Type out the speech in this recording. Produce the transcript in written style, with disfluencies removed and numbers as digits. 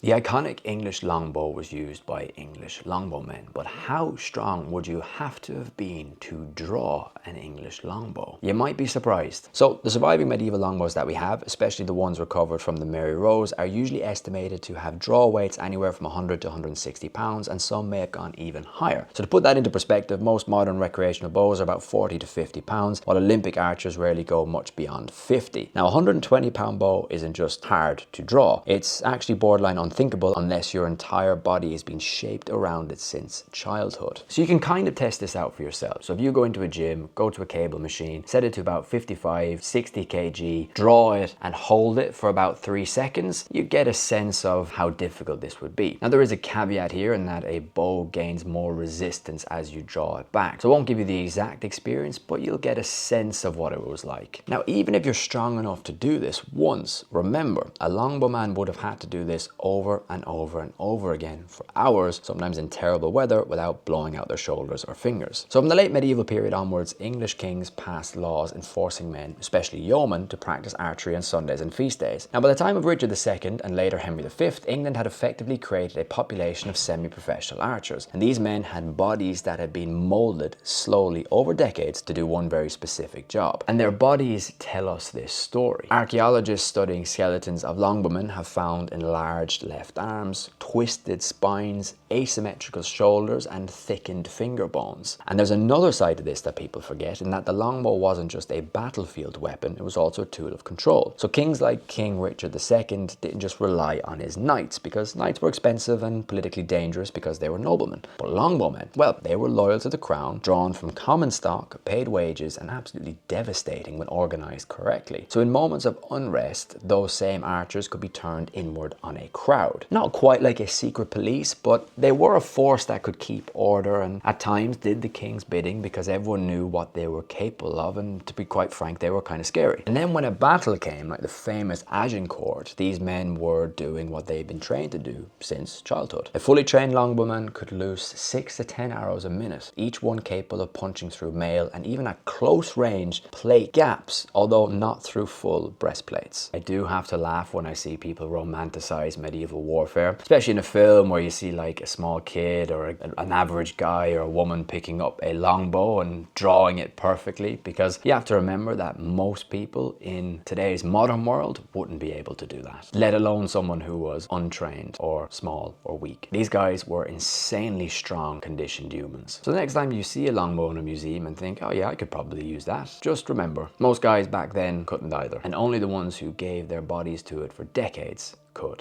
The iconic English longbow was used by English longbowmen, but how strong would you have to have been to draw an English longbow? You might be surprised. So the surviving medieval longbows that we have, especially the ones recovered from the Mary Rose, are usually estimated to have draw weights anywhere from 100 to 160 pounds, and some may have gone even higher. So to put that into perspective, most modern recreational bows are about 40 to 50 pounds, while Olympic archers rarely go much beyond 50. Now, a 120-pound bow isn't just hard to draw, it's actually borderline unthinkable unless your entire body has been shaped around it since childhood. So you can kind of test this out for yourself. So if you go into a gym, go to a cable machine, set it to about 55, 60 kg, draw it and hold it for about 3 seconds, you get a sense of how difficult this would be. Now there is a caveat here in that a bow gains more resistance as you draw it back. So it won't give you the exact experience, but you'll get a sense of what it was like. Now even if you're strong enough to do this once, remember, a longbowman would have had to do this over and over and over again for hours, sometimes in terrible weather, without blowing out their shoulders or fingers. So from the late medieval period onwards, English kings passed laws enforcing men, especially yeomen, to practice archery on Sundays and feast days. Now by the time of Richard II and later Henry V, England had effectively created a population of semi-professional archers, and these men had bodies that had been molded slowly over decades to do one very specific job. And their bodies tell us this story. Archaeologists studying skeletons of longbowmen have found enlarged left arms, twisted spines, asymmetrical shoulders, and thickened finger bones. And there's another side to this that people forget, in that the longbow wasn't just a battlefield weapon, it was also a tool of control. So kings like King Richard II didn't just rely on his knights, because knights were expensive and politically dangerous because they were noblemen. But longbowmen, well, they were loyal to the crown, drawn from common stock, paid wages, and absolutely devastating when organized correctly. So in moments of unrest, those same archers could be turned inward on a crowd. Not quite like a secret police, but they were a force that could keep order and at times did the king's bidding because everyone knew what they were capable of, and to be quite frank, they were kind of scary. And then when a battle came, like the famous Agincourt, these men were doing what they'd been trained to do since childhood. A fully trained longbowman could loose 6 to 10 arrows a minute, each one capable of punching through mail and even at close range plate gaps, although not through full breastplates. I do have to laugh when I see people romanticize medieval warfare, especially in a film where you see like a small kid or an average guy or a woman picking up a longbow and drawing it perfectly, because you have to remember that most people in today's modern world wouldn't be able to do that, let alone someone who was untrained or small or weak. These guys were insanely strong, conditioned humans. So the next time you see a longbow in a museum and think, oh yeah, I could probably use that, just remember, most guys back then couldn't either, and only the ones who gave their bodies to it for decades could.